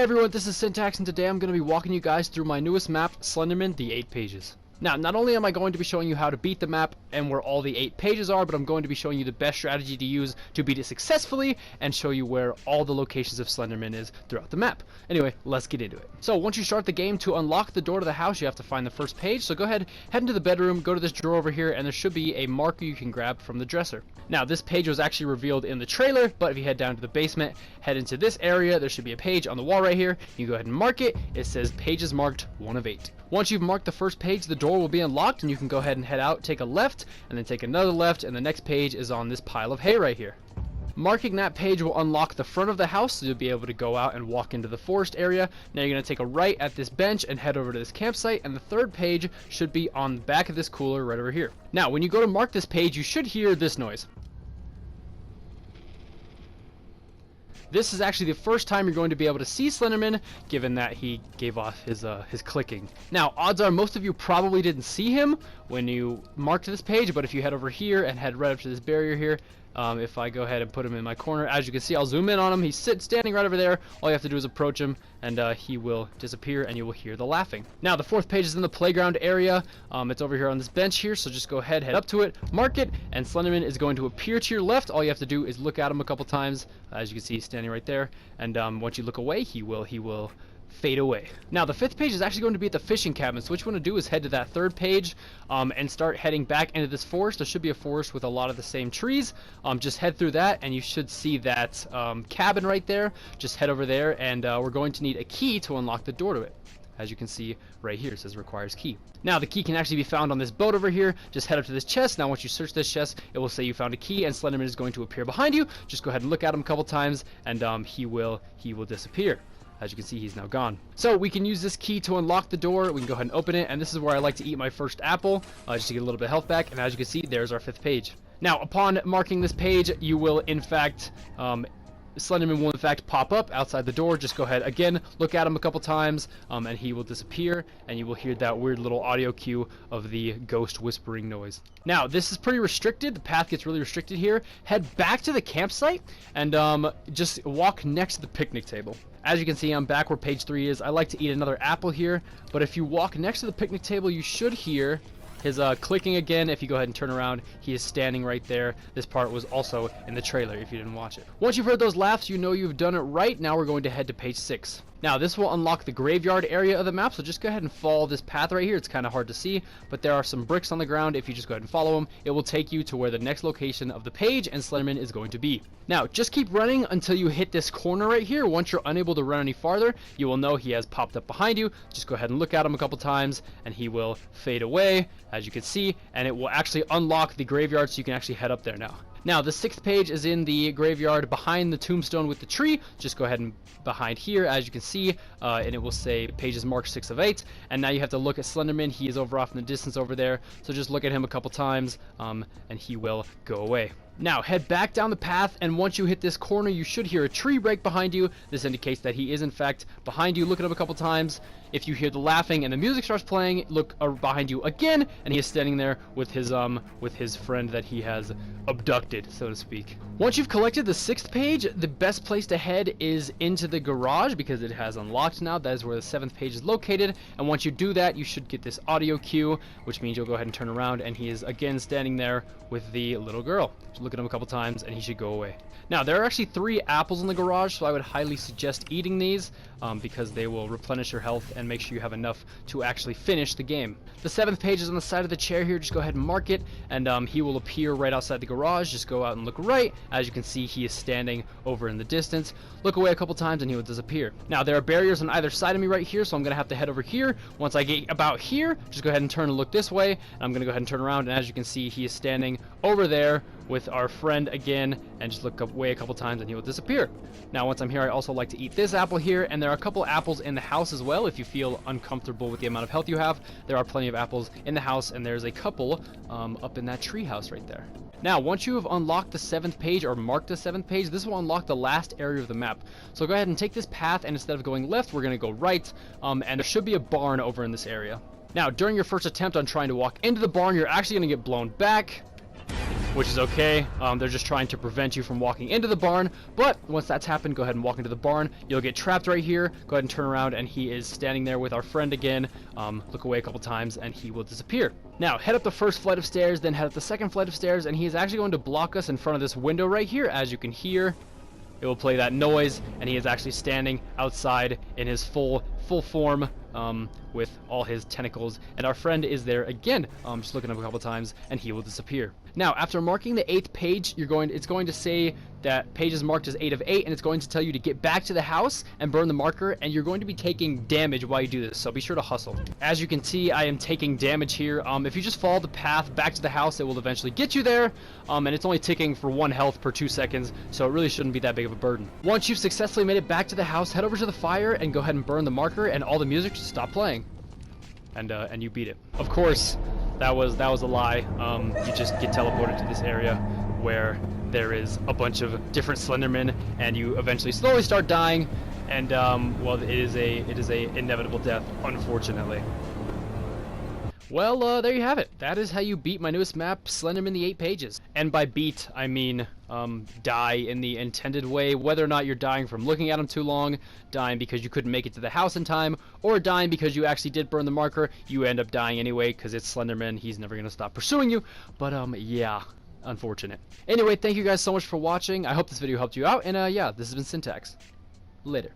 everyone, this is Syntax, and today I'm going to be walking you guys through my newest map, Slender-man, the 8 pages. Now, not only am I going to be showing you how to beat the map and where all the 8 pages are, but I'm going to be showing you the best strategy to use to beat it successfully and show you where all the locations of Slender-man is throughout the map. Anyway, let's get into it. So, once you start the game, to unlock the door to the house, you have to find the first page. So go ahead, head into the bedroom, go to this drawer over here, and there should be a marker you can grab from the dresser. Now, this page was actually revealed in the trailer, but if you head down to the basement, head into this area, there should be a page on the wall right here. You go ahead and mark it. It says pages marked 1 of 8. Once you've marked the first page, the door will be unlocked, and you can go ahead and head out, take a left, and then take another left, and the next page is on this pile of hay right here. Marking that page will unlock the front of the house, so you'll be able to go out and walk into the forest area. Now you're going to take a right at this bench and head over to this campsite, and the third page should be on the back of this cooler right over here. Now, when you go to mark this page, you should hear this noise. This is actually the first time you're going to be able to see Slender-man, given that he gave off his clicking. Now, odds are most of you probably didn't see him when you marked this page, but if you head over here and head right up to this barrier here, if I go ahead and put him in my corner, as you can see, I'll zoom in on him. He's standing right over there. All you have to do is approach him, and he will disappear, and you will hear the laughing. Now, the fourth page is in the playground area. It's over here on this bench here, so just go ahead, head up to it, mark it, and Slender-man is going to appear to your left. All you have to do is look at him a couple times. As you can see, he's standing right there, and once you look away, he will fade away. Now, the fifth page is actually going to be at the fishing cabin, so what you want to do is head to that third page and start heading back into this forest. There should be a forest with a lot of the same trees. Just head through that, and you should see that cabin right there. Just head over there, and we're going to need a key to unlock the door to it. As you can see right here, it says requires key. Now, the key can actually be found on this boat over here. Just head up to this chest. Now, once you search this chest, it will say you found a key, and Slender-man is going to appear behind you. Just go ahead and look at him a couple times, and he will disappear. As you can see, he's now gone. So we can use this key to unlock the door. We can go ahead and open it, and this is where I like to eat my first apple, just to get a little bit of health back. And as you can see, there's our fifth page. Now, upon marking this page, you will in fact Slender-man will in fact pop up outside the door. Just go ahead again, look at him a couple times, and he will disappear, and you will hear that weird little audio cue of the ghost whispering noise. Now, this is pretty restricted. The path gets really restricted here. Head back to the campsite and just walk next to the picnic table. As you can see, I'm back where page 3 is. I like to eat another apple here, but if you walk next to the picnic table, you should hear his clicking again. If you go ahead and turn around, he is standing right there. This part was also in the trailer if you didn't watch it. Once you've heard those laughs, you know you've done it right. Now we're going to head to page 6. Now, this will unlock the graveyard area of the map, so just go ahead and follow this path right here. It's kind of hard to see, but there are some bricks on the ground. If you just go ahead and follow them, it will take you to where the next location of the page and Slender-man is going to be. Now, just keep running until you hit this corner right here. Once you're unable to run any farther, you will know he has popped up behind you. Just go ahead and look at him a couple times, and he will fade away, as you can see, and it will actually unlock the graveyard, so you can actually head up there now. Now, the 6th page is in the graveyard behind the tombstone with the tree. Just go ahead and behind here, as you can see, and it will say pages marked 6 of 8. And now you have to look at Slender-man. He is over off in the distance over there. So just look at him a couple times, and he will go away. Now, head back down the path, and once you hit this corner, you should hear a tree break behind you. This indicates that he is, in fact, behind you. Look at him a couple times. If you hear the laughing and the music starts playing, look behind you again, and he is standing there with his friend that he has abducted, so to speak. Once you've collected the 6th page, the best place to head is into the garage, because it has unlocked now. That is where the 7th page is located, and once you do that, you should get this audio cue, which means you'll go ahead and turn around, and he is again standing there with the little girl. Just look at him a couple times, and he should go away. Now, there are actually 3 apples in the garage, so I would highly suggest eating these, because they will replenish your health and make sure you have enough to actually finish the game. The 7th page is on the side of the chair here. Just go ahead and mark it, and he will appear right outside the garage. Just go out and look right. As you can see, he is standing over in the distance. Look away a couple times, and he will disappear. Now, there are barriers on either side of me right here, so I'm going to have to head over here. Once I get about here, just go ahead and turn and look this way, and I'm going to go ahead and turn around, and as you can see, he is standing over there with our friend again, and just look away a couple times, and he will disappear. Now, once I'm here, I also like to eat this apple here, and there are a couple apples in the house as well. If you feel uncomfortable with the amount of health you have, there are plenty of apples in the house, and there's a couple up in that tree house right there. Now, once you have unlocked the 7th page or marked the 7th page, this will unlock the last area of the map. So go ahead and take this path, and instead of going left, we're going to go right, and there should be a barn over in this area. Now, during your first attempt on trying to walk into the barn, you're actually going to get blown back. which is okay. They're just trying to prevent you from walking into the barn, but once that's happened, go ahead and walk into the barn. You'll get trapped right here. Go ahead and turn around, and he is standing there with our friend again. Look away a couple times, and he will disappear. Now, head up the first flight of stairs, then head up the second flight of stairs, and he is actually going to block us in front of this window right here. As you can hear, it will play that noise, and he is actually standing outside in his full form, with all his tentacles, and our friend is there again, just looking up a couple times, and he will disappear. Now, after marking the 8th page, it's going to say that page is marked as 8 of 8, and it's going to tell you to get back to the house and burn the marker, and you're going to be taking damage while you do this, so be sure to hustle. As you can see, I am taking damage here. If you just follow the path back to the house, it will eventually get you there, and it's only ticking for 1 health per 2 seconds, so it really shouldn't be that big of a burden. Once you've successfully made it back to the house, head over to the fire and go ahead and burn the marker, and all the music just stop playing. And you beat it. Of course, that was a lie. You just get teleported to this area where there is a bunch of different Slendermen, and you eventually slowly start dying, and well, it is a inevitable death, unfortunately. Well, there you have it. That is how you beat my newest map, Slender-man the 8 pages. And by beat, I mean die in the intended way, whether or not you're dying from looking at him too long, dying because you couldn't make it to the house in time, or dying because you actually did burn the marker. You end up dying anyway because it's Slender-man. He's never going to stop pursuing you. But, yeah, unfortunate. Anyway, thank you guys so much for watching. I hope this video helped you out. And, yeah, this has been Syntax. Later.